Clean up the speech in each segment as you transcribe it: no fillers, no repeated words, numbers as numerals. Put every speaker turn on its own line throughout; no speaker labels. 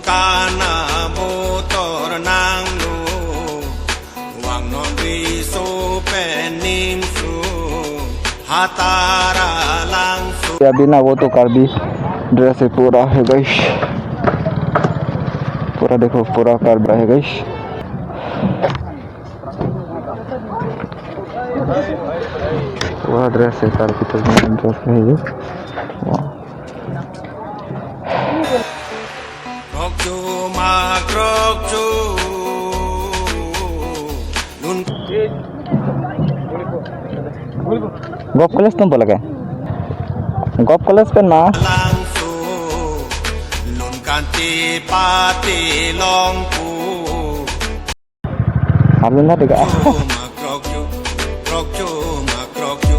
kana motor nang lu wang non bisu pening su hatara langsung
अभी ना वो तो कर दी ड्रेस पूरा है गाइस पूरा देखो पूरा कर रहा है गाइस पूरा ड्रेस है कार की तरह ड्रेस है ये
krokju ma krokju nun
गॉप कॉलेज तुम बोला क्या गॉप कॉलेज पे ना
langsung nun kanti pati longku
आप लोग ना देखा
ma krokju krokju ma krokju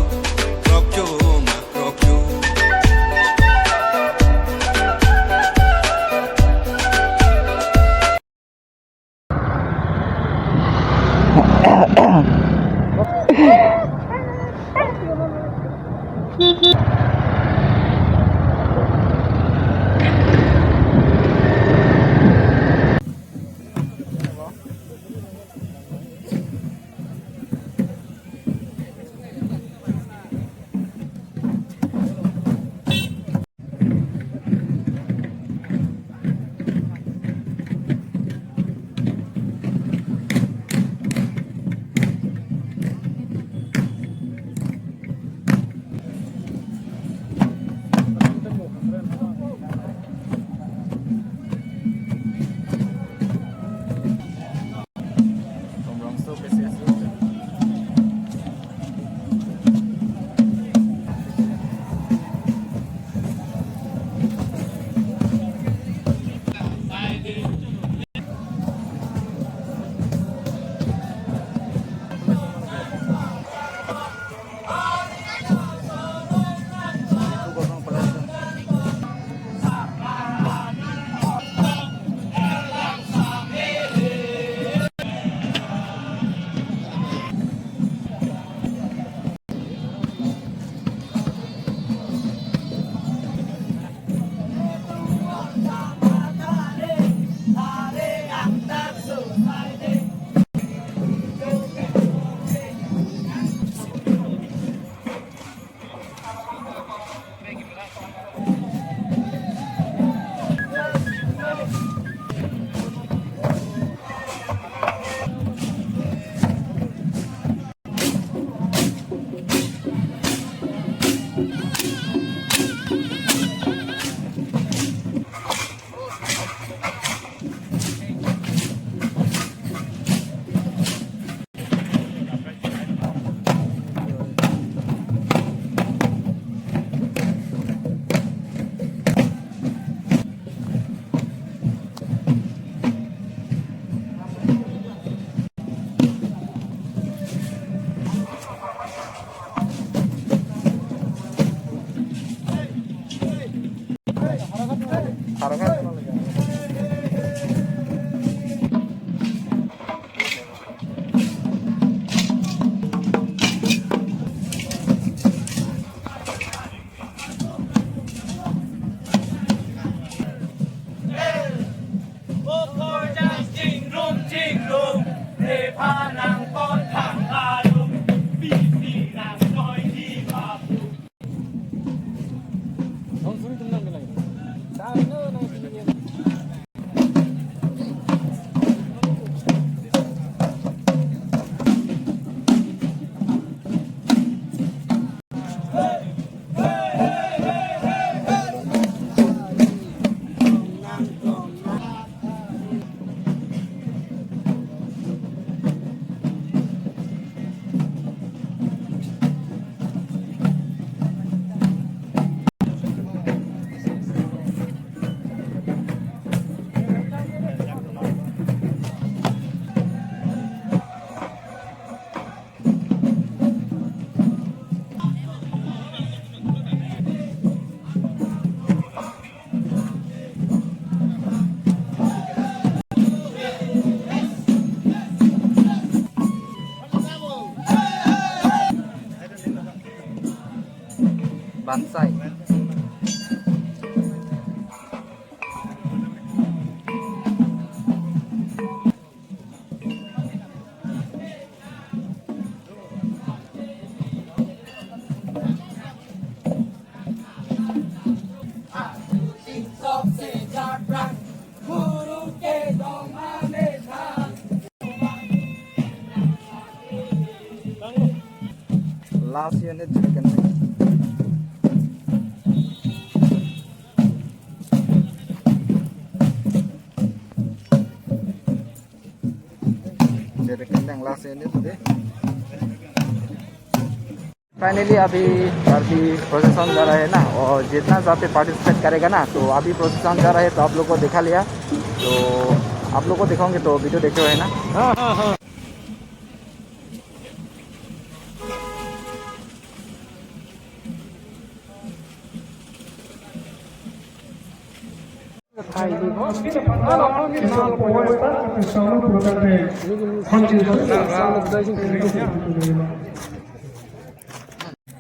krokju ma krokju
Bansai last unit झलकन में। झलकन लास्ट यूनिट दे। फाइनली अभी प्रोसेसन जा रहा है ना, और जितना जहाँ पे पार्टिसिपेट करेगा ना, तो अभी प्रोसेसन जा रहा है, तो आप लोग को दिखा लिया, तो आप लोग को दिखाऊंगे, तो वीडियो देखे हुए है ना।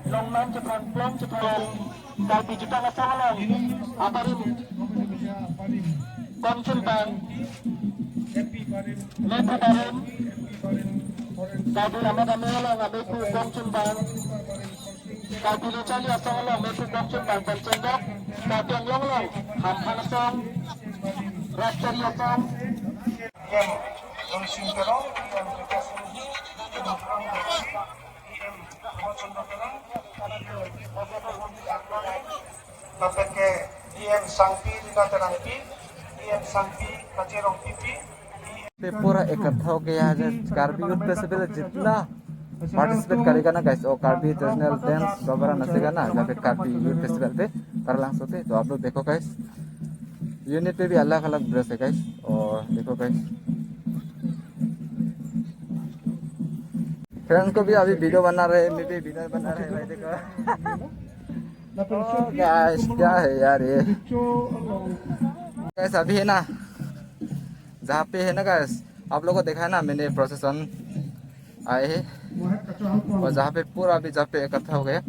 Longman Japan Plong Japan Kalpi Jepang Asahalang Aparim Konsultan Lepa Barim Kalpi Ahmad Amehalang Ameku Konsultan Kalpi Lucali Asahalang Ameku Konsultan Konsultan Kalpi Anglonglong Hamhan Asong Rastari Asong Yang Lusin Kerong Yang Bapak ke DM Sangpi Lina Terangpi DM Sangpi Kacerong Pipi
पे पूरा इकट्ठा हो गया है। Karbi youth festival जितना participate करेगा ना guys, और कार्बी ट्रेडिशनल डांस वगैरह नचेगा ना जहाँ पे कार्बी यूथ फेस्टिवल पे परलांग होते, तो आप लोग देखो गाइस, यूनिट पे भी अलग अलग ड्रेस है गाइस, और देखो गाइस, फ्रेंड्स को भी अभी वीडियो बना रहे हैं, मैं भी वीडियो बना रहे हैं भाई, देखो। गाइस क्या है यार ये गाइस, अभी है ना जहाँ पे है ना गाइस, आप लोगों को देखा है ना मैंने प्रोसेसन आए हैं, और जहाँ पे पूरा अभी जहाँ पे इकट्ठा हो गया।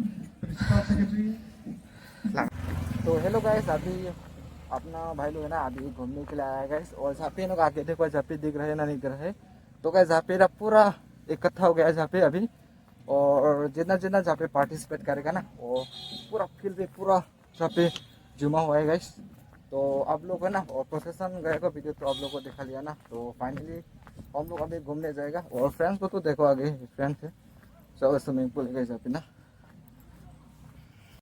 तो हेलो गाइस, अभी अपना भाई लोग है ना अभी घूमने के लिए आया है गाइस, और जहाँ पे ना आगे देखो जहाँ पे दिख रहे ना नहीं दिख रहे, तो गाइस जहाँ पे ना पूरा इकट्ठा हो गया जहाँ पे अभी, और जितना जितना जहाँ पे पार्टिसिपेट करेगा ना, वो पूरा फील्ड पे पूरा जहाँ पे जुमा हुआ है गाइस। तो आप लोग है ना, और प्रोसेसन गए का वीडियो तो आप लोग को दिखा लिया ना, तो फाइनली हम लोग अभी घूमने जाएगा, और फ्रेंड्स को तो देखो आगे फ्रेंड्स है सब स्विमिंग पूल गए जहाँ पे ना।